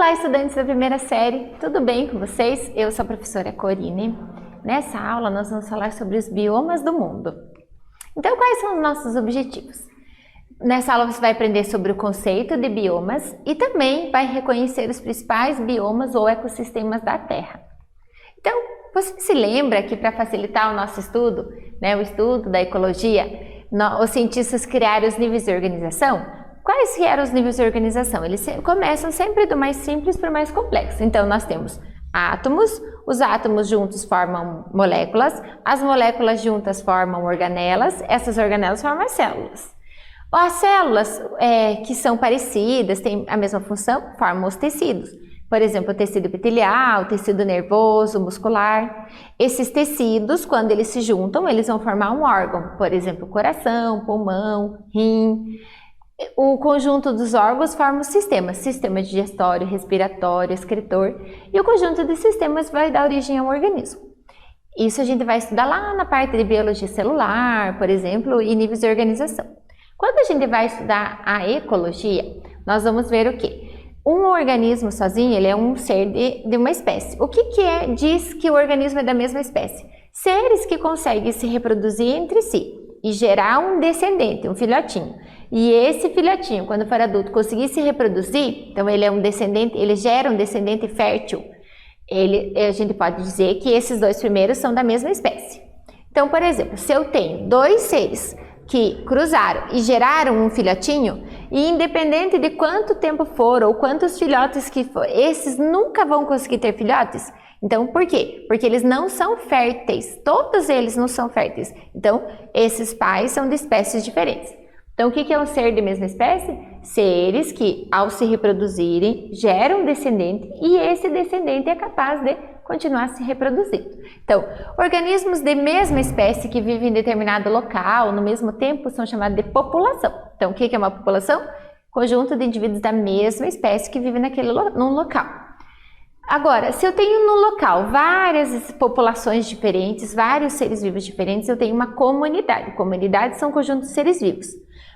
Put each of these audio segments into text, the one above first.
Olá, estudantes da primeira série, tudo bem com vocês? Eu sou a professora Corine. Nessa aula nós vamos falar sobre os biomas do mundo. Então, quais são os nossos objetivos? Nessa aula você vai aprender sobre o conceito de biomas e também vai reconhecer os principais biomas ou ecossistemas da Terra. Então, você se lembra que para facilitar o nosso estudo, o estudo da ecologia, os cientistas criaram os níveis de organização? Quais que eram os níveis de organização? Eles começam sempre do mais simples para o mais complexo. Então, nós temos átomos, os átomos juntos formam moléculas, as moléculas juntas formam organelas, essas organelas formam as células. As células que são parecidas, têm a mesma função, formam os tecidos. Por exemplo, o tecido epitelial, o tecido nervoso, muscular. Esses tecidos, quando eles se juntam, eles vão formar um órgão. Por exemplo, coração, pulmão, rim. O conjunto dos órgãos forma o sistema digestório, respiratório, excretor, e o conjunto de sistemas vai dar origem ao organismo. Isso a gente vai estudar lá na parte de biologia celular, por exemplo, e níveis de organização. Quando a gente vai estudar a ecologia, nós vamos ver o quê? Um organismo sozinho, ele é um ser de uma espécie. O que diz que o organismo é da mesma espécie? Seres que conseguem se reproduzir entre si e gerar um descendente, um filhotinho. E esse filhotinho, quando for adulto, conseguir se reproduzir, então ele é um descendente, ele gera um descendente fértil. A gente pode dizer que esses dois primeiros são da mesma espécie. Então, por exemplo, se eu tenho dois seres que cruzaram e geraram um filhotinho, e independente de quanto tempo for ou quantos filhotes que for, esses nunca vão conseguir ter filhotes. Então, por quê? Porque eles não são férteis, todos eles não são férteis. Então, esses pais são de espécies diferentes. Então, o que é um ser de mesma espécie? Seres que, ao se reproduzirem, geram um descendente e esse descendente é capaz de continuar se reproduzindo. Então, organismos de mesma espécie que vivem em determinado local, no mesmo tempo, são chamados de população. Então, o que é uma população? Conjunto de indivíduos da mesma espécie que vivem num local. Agora, se eu tenho no local várias populações diferentes, vários seres vivos diferentes, eu tenho uma comunidade. Comunidades são conjuntos de seres vivos.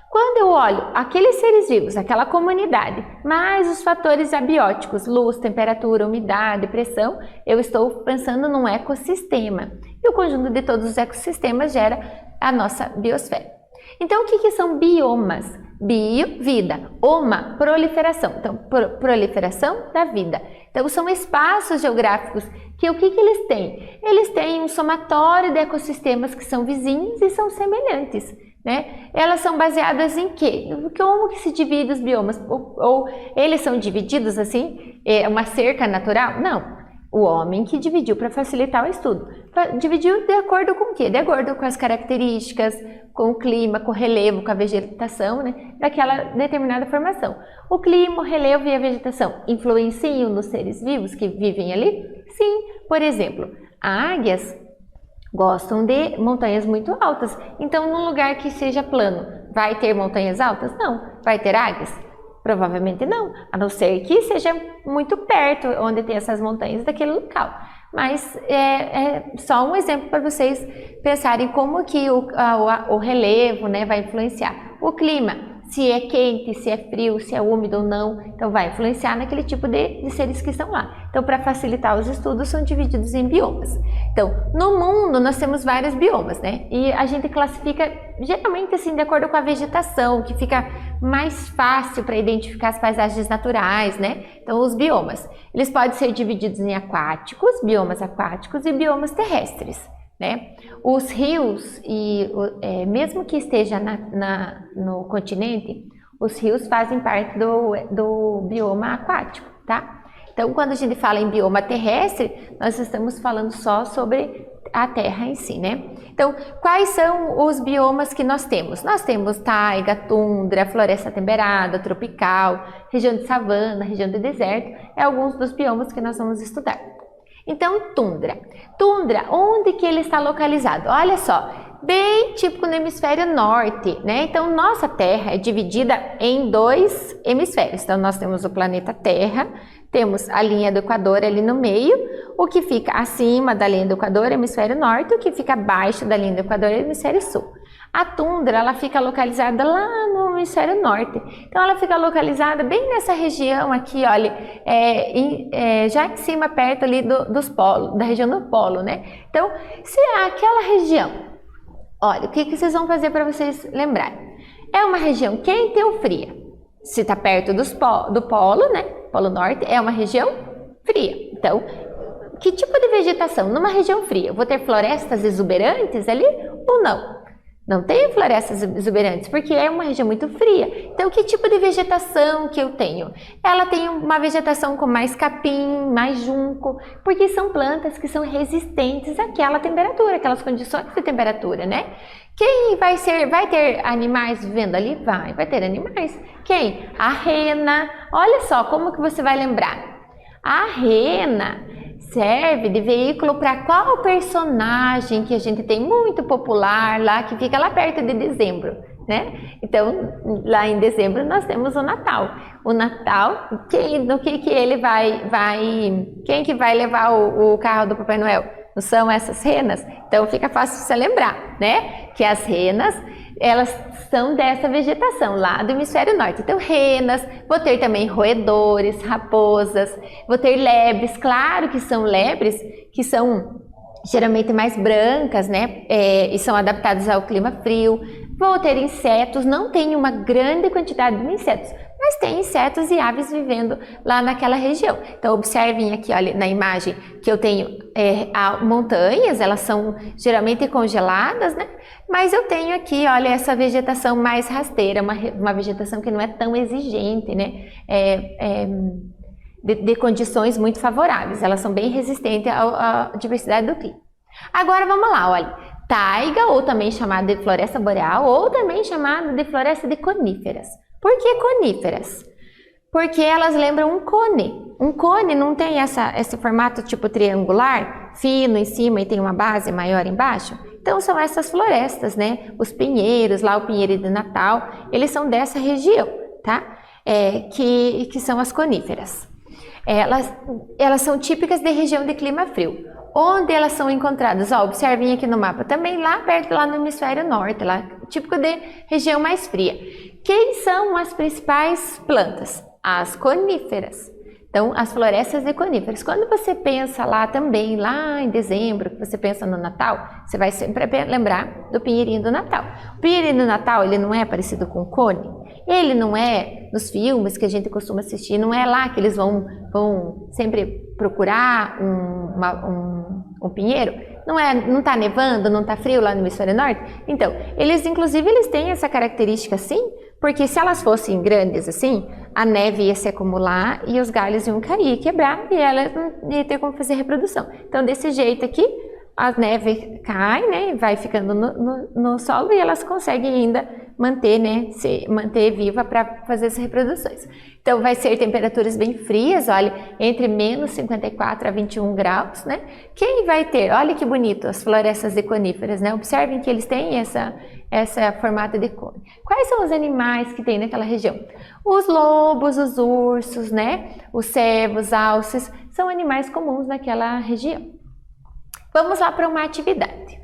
Quando eu olho aqueles seres vivos, aquela comunidade, mais os fatores abióticos, luz, temperatura, umidade, pressão, eu estou pensando num ecossistema. E o conjunto de todos os ecossistemas gera a nossa biosfera. Então, o que são biomas? Bio, vida. Oma, proliferação. Então, proliferação da vida. Então, são espaços geográficos que o que eles têm? Eles têm um somatório de ecossistemas que são vizinhos e são semelhantes. Elas são baseadas em quê? Como que se divide os biomas? Ou eles são divididos assim? É uma cerca natural? Não. O homem que dividiu para facilitar o estudo. Dividiu de acordo com o quê? De acordo com as características, com o clima, com o relevo, com a vegetação, daquela determinada formação. O clima, o relevo e a vegetação influenciam nos seres vivos que vivem ali? Sim. Por exemplo, águias gostam de montanhas muito altas. Então, num lugar que seja plano, vai ter montanhas altas? Não. Vai ter águias? Provavelmente não, a não ser que seja muito perto onde tem essas montanhas daquele local. Mas é só um exemplo para vocês pensarem como que o relevo vai influenciar. O clima, se é quente, se é frio, se é úmido ou não, então vai influenciar naquele tipo de seres que estão lá. Então, para facilitar os estudos, são divididos em biomas. Então, no mundo, nós temos vários biomas, e a gente classifica geralmente assim de acordo com a vegetação, que fica mais fácil para identificar as paisagens naturais, Então, os biomas, eles podem ser divididos em aquáticos, biomas aquáticos e biomas terrestres. Os rios, mesmo que esteja no continente, os rios fazem parte do bioma aquático, tá? Então, quando a gente fala em bioma terrestre, nós estamos falando só sobre a Terra em si, Então, quais são os biomas que nós temos? Nós temos taiga, tundra, floresta temperada, tropical, região de savana, região de deserto, alguns dos biomas que nós vamos estudar. Então, tundra. Tundra, onde que ele está localizado? Olha só, bem típico no hemisfério norte, Então, nossa Terra é dividida em dois hemisférios. Então, nós temos o planeta Terra, temos a linha do Equador ali no meio, o que fica acima da linha do Equador é o hemisfério norte, o que fica abaixo da linha do Equador é o hemisfério sul. A tundra, ela fica localizada lá no hemisfério norte. Então, ela fica localizada bem nessa região aqui, olha, já em cima, perto ali dos polos, da região do polo, né? Então, se é aquela região, olha, o que vocês vão fazer para vocês lembrarem? É uma região quente ou fria? Se está perto do polo, né? Polo norte, é uma região fria. Então, que tipo de vegetação? Numa região fria, eu vou ter florestas exuberantes ali ou não? Não tem florestas exuberantes, porque é uma região muito fria. Então, que tipo de vegetação que eu tenho? Ela tem uma vegetação com mais capim, mais junco, porque são plantas que são resistentes àquela temperatura, aquelas condições de temperatura, né? Quem vai ter animais vivendo ali? Vai ter animais. Quem? A rena. Olha só como que você vai lembrar. A rena serve de veículo para qual personagem que a gente tem muito popular lá, que fica lá perto de dezembro, né? Então, lá em dezembro nós temos o Natal. O Natal, quem que vai levar o carro do Papai Noel? Não são essas renas? Então fica fácil você lembrar, né? Que as renas, elas são dessa vegetação lá do hemisfério norte. Então, renas, vou ter também roedores, raposas, vou ter lebres, claro que são lebres, que são geralmente mais brancas, né? E são adaptadas ao clima frio. Vou ter insetos, não tem uma grande quantidade de insetos, mas tem insetos e aves vivendo lá naquela região. Então, observem aqui, olha, na imagem que eu tenho montanhas, elas são geralmente congeladas, né? Mas eu tenho aqui, olha, essa vegetação mais rasteira, uma vegetação que não é tão exigente, né? De condições muito favoráveis, elas são bem resistentes à diversidade do clima. Agora vamos lá, olha. Taiga, ou também chamada de floresta boreal, ou também chamada de floresta de coníferas. Por que coníferas? Porque elas lembram um cone. Um cone não tem esse formato tipo triangular, fino em cima e tem uma base maior embaixo? Então são essas florestas, né? Os pinheiros, lá o pinheiro de Natal, eles são dessa região, tá? Que são as coníferas. Elas são típicas de região de clima frio. Onde elas são encontradas? Ó, observem aqui no mapa, também lá perto, lá no hemisfério norte, lá, típico de região mais fria. Quem são as principais plantas? As coníferas. Então, as florestas de coníferas. Quando você pensa lá também, lá em dezembro, que você pensa no Natal, você vai sempre lembrar do pinheirinho do Natal. O pinheirinho do Natal, ele não é parecido com o cone? Ele não é, nos filmes que a gente costuma assistir, não é lá que eles vão sempre procurar um pinheiro? Não está nevando, não está frio lá no hemisfério norte? Então, inclusive, eles têm essa característica assim, porque se elas fossem grandes assim, a neve ia se acumular e os galhos iam cair, quebrar, e ela não ia ter como fazer reprodução. Então, desse jeito aqui, a neve cai, né, vai ficando no solo e elas conseguem ainda manter, né, se manter viva para fazer as reproduções. Então, vai ser temperaturas bem frias, olha, entre menos 54 a 21 graus, né? Quem vai ter? Olha que bonito, as florestas de coníferas, né? Observem que eles têm essa formato de cone. Quais são os animais que tem naquela região? Os lobos, os ursos, né? Os cervos, alces, são animais comuns naquela região. Vamos lá para uma atividade.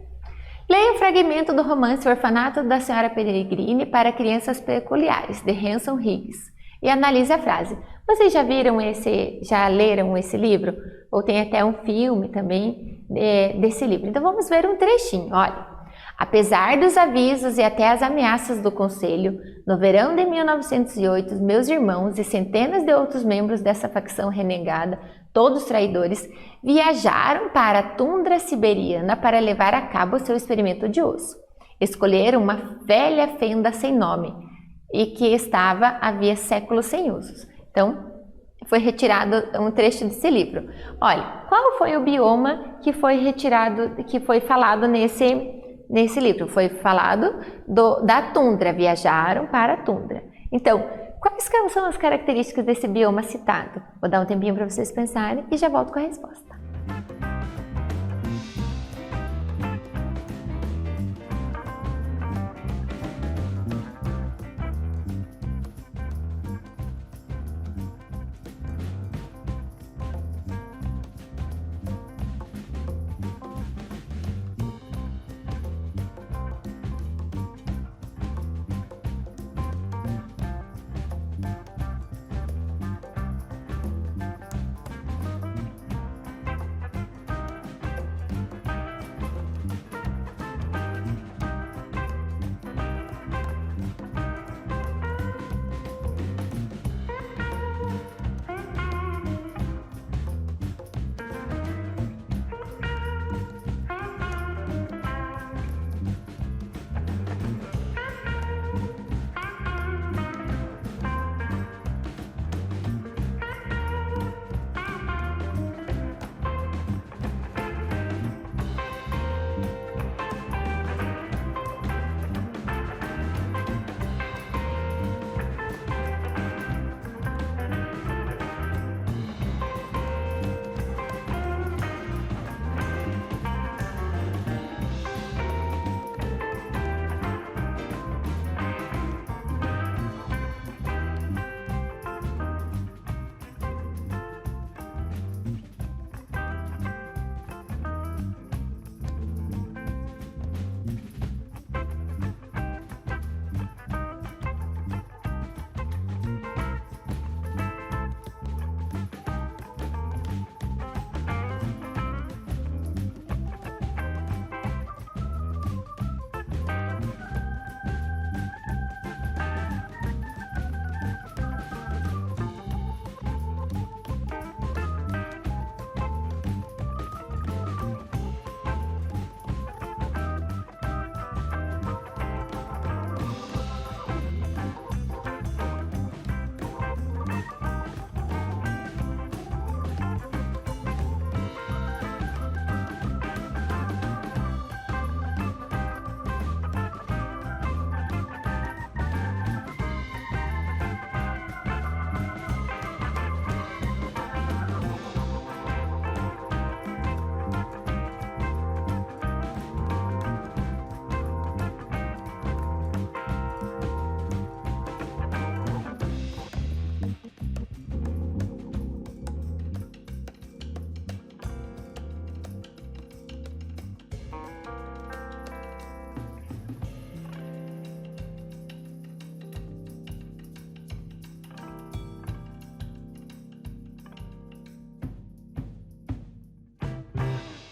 Leia o fragmento do romance Orfanato da Senhora Peregrine para Crianças Peculiares, de Hanson Higgs, e analise a frase. Vocês já leram esse livro? Ou tem até um filme também desse livro. Então vamos ver um trechinho, olha. Apesar dos avisos e até as ameaças do Conselho, no verão de 1908, meus irmãos e centenas de outros membros dessa facção renegada, todos traidores, viajaram para a tundra siberiana para levar a cabo seu experimento de osso. Escolheram uma velha fenda sem nome e que estava havia séculos sem usos. Então, foi retirado um trecho desse livro. Olha, qual foi o bioma que foi retirado, que foi falado nesse livro? Foi falado da tundra, viajaram para a tundra. Então, quais são as características desse bioma citado? Vou dar um tempinho para vocês pensarem e já volto com a resposta.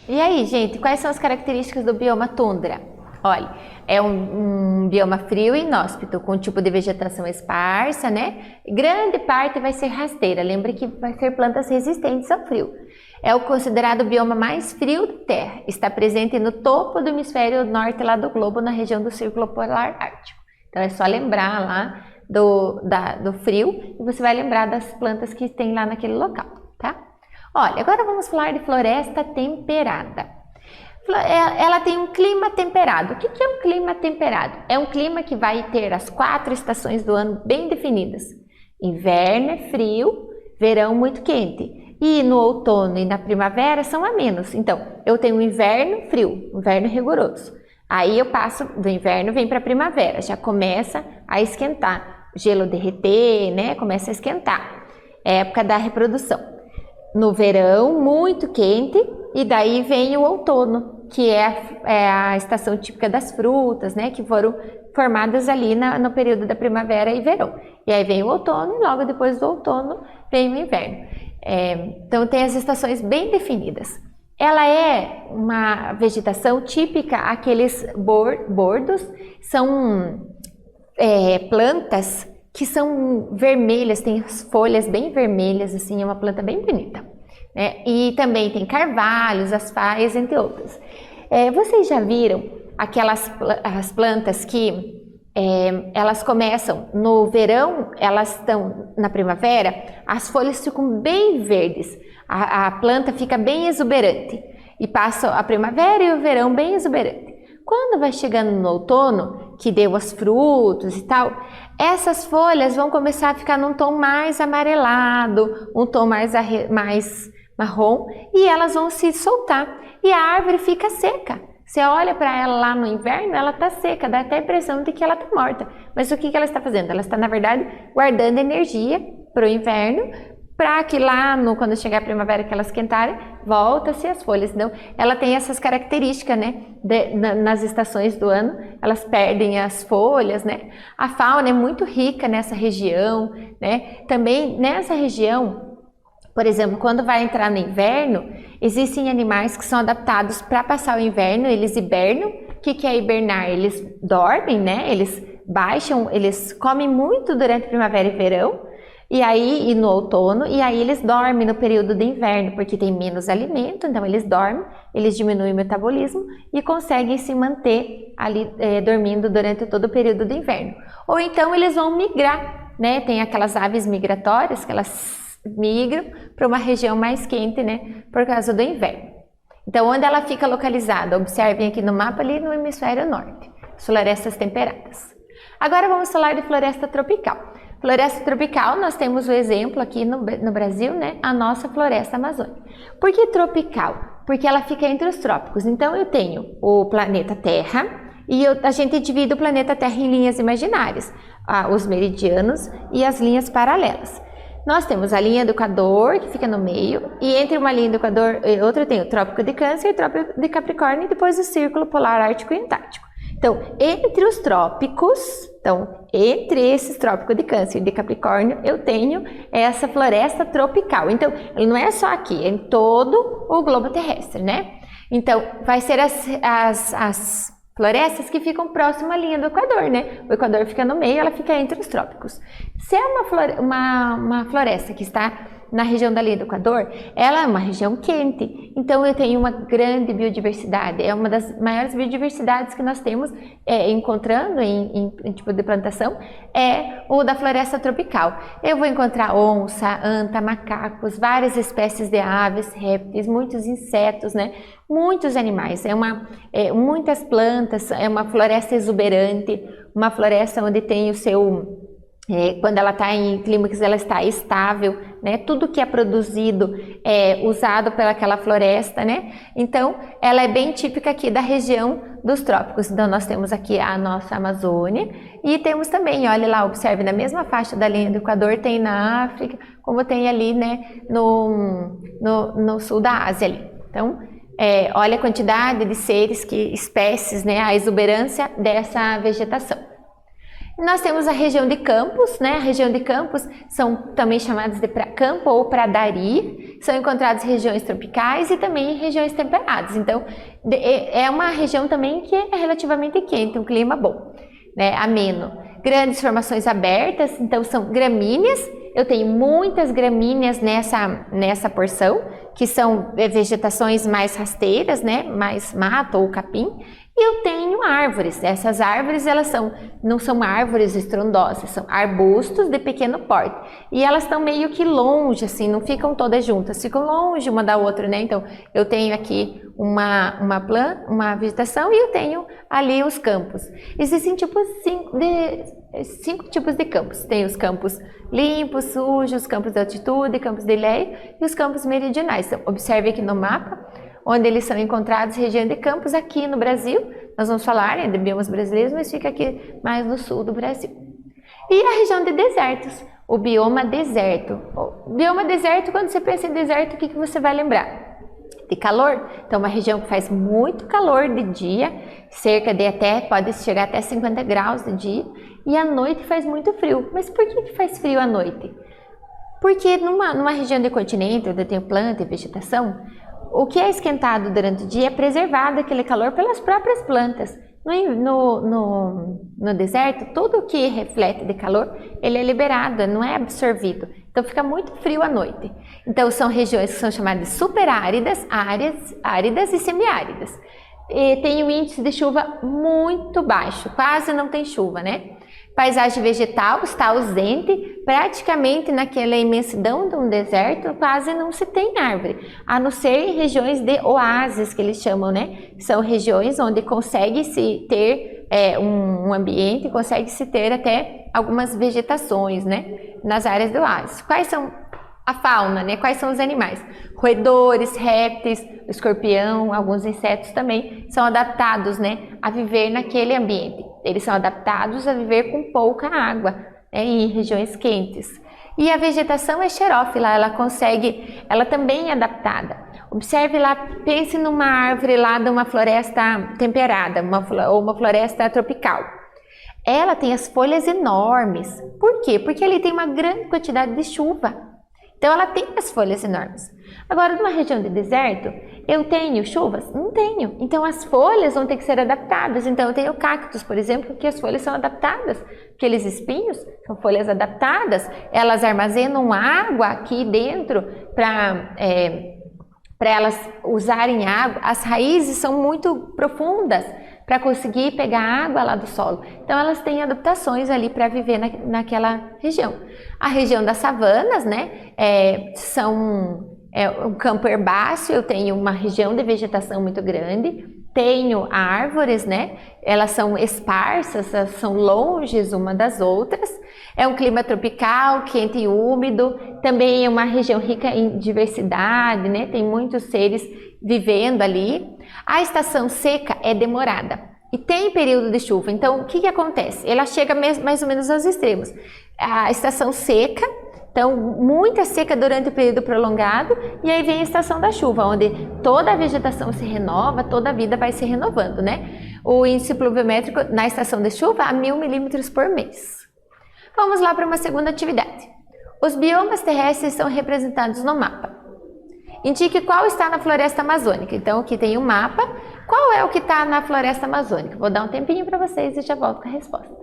E aí, gente, quais são as características do bioma tundra? Olha, é um bioma frio e inóspito, com um tipo de vegetação esparsa, né? Grande parte vai ser rasteira, lembra que vai ser plantas resistentes ao frio. É o considerado bioma mais frio da Terra, está presente no topo do hemisfério norte lá do globo, na região do Círculo Polar Ártico. Então é só lembrar lá do frio e você vai lembrar das plantas que tem lá naquele local, tá? Olha, agora vamos falar de floresta temperada. Ela tem um clima temperado. O que é um clima temperado? É um clima que vai ter as 4 estações do ano bem definidas. Inverno é frio, verão muito quente. E no outono e na primavera são amenos. Então, eu tenho um inverno frio, inverno rigoroso. Aí eu passo do inverno, vem para a primavera, já começa a esquentar. O gelo derreter, né? Começa a esquentar. É época da reprodução. No verão, muito quente, e daí vem o outono, que é a estação típica das frutas, né, que foram formadas ali no período da primavera e verão. E aí vem o outono, e logo depois do outono vem o inverno. Então tem as estações bem definidas. Ela é uma vegetação típica, aqueles bordos, são plantas que são vermelhas, tem as folhas bem vermelhas, assim, é uma planta bem bonita. E também tem carvalhos, as faias, entre outras. Vocês já viram as plantas que elas começam no verão, elas estão na primavera, as folhas ficam bem verdes, a planta fica bem exuberante, e passa a primavera e o verão bem exuberante. Quando vai chegando no outono, que deu os frutos e tal, essas folhas vão começar a ficar num tom mais amarelado, um tom mais marrom, e elas vão se soltar, e a árvore fica seca. Você olha para ela lá no inverno, ela está seca, dá até a impressão de que ela está morta. Mas o que ela está fazendo? Ela está, na verdade, guardando energia para o inverno, para que lá, quando chegar a primavera, que elas esquentarem, volta-se as folhas. Então, ela tem essas características, né? Nas estações do ano, elas perdem as folhas, né? A fauna é muito rica nessa região, né? Também nessa região, por exemplo, quando vai entrar no inverno, existem animais que são adaptados para passar o inverno, eles hibernam. O que é hibernar? Eles dormem, né? Eles baixam, eles comem muito durante primavera e verão, e no outono, e aí eles dormem no período do inverno, porque tem menos alimento, então eles dormem, eles diminuem o metabolismo e conseguem se manter ali dormindo durante todo o período do inverno. Ou então eles vão migrar, né? Tem aquelas aves migratórias que elas migram para uma região mais quente, né? Por causa do inverno. Então, onde ela fica localizada? Observem aqui no mapa, ali no hemisfério norte, florestas temperadas. Agora vamos falar de floresta tropical. Floresta tropical, nós temos o exemplo aqui no Brasil, né? A nossa floresta amazônica. Por que tropical? Porque ela fica entre os trópicos. Então, eu tenho o planeta Terra e a gente divide o planeta Terra em linhas imaginárias, os meridianos e as linhas paralelas. Nós temos a linha do Equador, que fica no meio, e entre uma linha do Equador e outra tem o Trópico de Câncer e o Trópico de Capricórnio, e depois o Círculo Polar Ártico e Antártico. Então, entre os trópicos, entre esses trópicos de Câncer e de Capricórnio, eu tenho essa floresta tropical. Então, ele não é só aqui, é em todo o globo terrestre, né? Então, vai ser as florestas que ficam próximo à linha do Equador, né? O Equador fica no meio, ela fica entre os trópicos. Se é uma floresta que está na região da linha do Equador, ela é uma região quente, então eu tenho uma grande biodiversidade, é uma das maiores biodiversidades que nós temos encontrando em tipo de plantação, é o da floresta tropical. Eu vou encontrar onça, anta, macacos, várias espécies de aves, répteis, muitos insetos, né? Muitos animais, muitas plantas, é uma floresta exuberante, uma floresta onde tem o seu... quando ela está em clímax, ela está estável, né? Tudo que é produzido é usado pelaquela floresta, né? Então, ela é bem típica aqui da região dos trópicos. Então, nós temos aqui a nossa Amazônia e temos também, olha lá, observe, na mesma faixa da linha do Equador tem na África, como tem ali, né, no sul da Ásia ali. Então, olha a quantidade de seres, espécies, né, a exuberância dessa vegetação. Nós temos a região de campos, né? A região de campos são também chamadas de campo ou pradaria, são encontrados em regiões tropicais e também em regiões temperadas. Então, é uma região também que é relativamente quente, um clima bom, né, ameno. Grandes formações abertas, então são gramíneas. Eu tenho muitas gramíneas nessa porção, que são vegetações mais rasteiras, né, mais mato ou capim. E eu tenho árvores. Essas árvores, não são árvores estrondosas, são arbustos de pequeno porte. E elas estão meio que longe, assim, não ficam todas juntas, ficam longe uma da outra, né? Então, eu tenho aqui uma vegetação e eu tenho ali os campos. Existem cinco tipos de campos. Tem os campos limpos, sujos, campos de altitude, campos de leio e os campos meridionais. Então, observe aqui no mapa, onde eles são encontrados, região de campos aqui no Brasil. Nós vamos falar, né, de biomas brasileiros, mas fica aqui mais no sul do Brasil. E a região de desertos, o bioma deserto. O bioma deserto, quando você pensa em deserto, o que você vai lembrar? De calor. Então, uma região que faz muito calor de dia, pode chegar até 50 graus de dia, e à noite faz muito frio. Mas por que faz frio à noite? Porque numa região de continente, onde tem planta e vegetação, o que é esquentado durante o dia é preservado aquele calor pelas próprias plantas. No deserto, tudo que reflete de calor, ele é liberado, não é absorvido. Então fica muito frio à noite. Então são regiões que são chamadas de superáridas, áridas e semiáridas. E tem um índice de chuva muito baixo, quase não tem chuva, né? Paisagem vegetal está ausente, praticamente naquela imensidão de um deserto quase não se tem árvore, a não ser em regiões de oásis, que eles chamam, né? São regiões onde consegue-se ter um ambiente, consegue-se ter até algumas vegetações, né? Nas áreas do oásis. Quais são a fauna, né? Quais são os animais? Roedores, répteis, escorpião, alguns insetos também são adaptados, né, a viver naquele ambiente. Eles são adaptados a viver com pouca água, né, em regiões quentes. E a vegetação é xerófila, ela também é adaptada. Observe lá, pense numa árvore lá de uma floresta temperada, ou uma floresta tropical. Ela tem as folhas enormes. Por quê? Porque ali tem uma grande quantidade de chuva. Então, ela tem as folhas enormes. Agora, numa região de deserto, eu tenho chuvas? Não tenho. Então, as folhas vão ter que ser adaptadas. Então, eu tenho cactos, por exemplo, que as folhas são adaptadas. Aqueles espinhos são folhas adaptadas. Elas armazenam água aqui dentro para elas usarem água. As raízes são muito profundas para conseguir pegar água lá do solo. Então, elas têm adaptações ali para viver naquela região. A região das savanas, né, um campo herbáceo, eu tenho uma região de vegetação muito grande, tenho árvores, né, elas são esparsas, elas são longes uma das outras, é um clima tropical, quente e úmido, também é uma região rica em diversidade, né, tem muitos seres vivendo ali. A estação seca é demorada e tem período de chuva, então o que acontece? Ela chega mais ou menos aos extremos. A estação seca, então muita seca durante o período prolongado, e aí vem a estação da chuva, onde toda a vegetação se renova, toda a vida vai se renovando, né? O índice pluviométrico na estação de chuva a 1000 milímetros por mês. Vamos lá para uma segunda atividade. Os biomas terrestres são representados no mapa. Indique qual está na floresta amazônica. Então, aqui tem um mapa. Qual é o que está na floresta amazônica? Vou dar um tempinho para vocês e já volto com a resposta.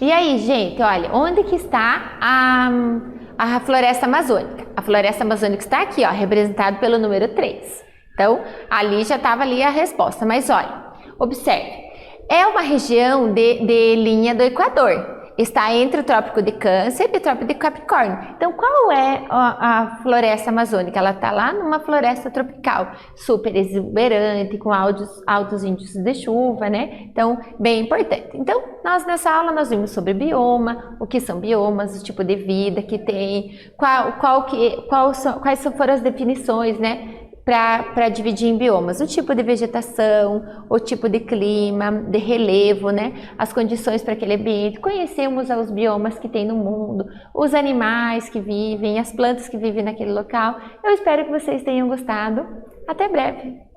E aí, gente, olha, onde que está a floresta amazônica? A floresta amazônica está aqui, ó, representado pelo número 3. Então, ali já estava ali a resposta. Mas olha, observe, é uma região de linha do Equador. Está entre o Trópico de Câncer e o Trópico de Capricórnio. Então, qual é a floresta amazônica? Ela está lá numa floresta tropical, super exuberante, com altos índices de chuva, né? Então, bem importante. Então, nessa aula nós vimos sobre bioma, o que são biomas, o tipo de vida que tem, quais foram as definições, né? Para dividir em biomas, o tipo de vegetação, o tipo de clima, de relevo, né? As condições para aquele ambiente. Conhecemos os biomas que tem no mundo, os animais que vivem, as plantas que vivem naquele local. Eu espero que vocês tenham gostado. Até breve!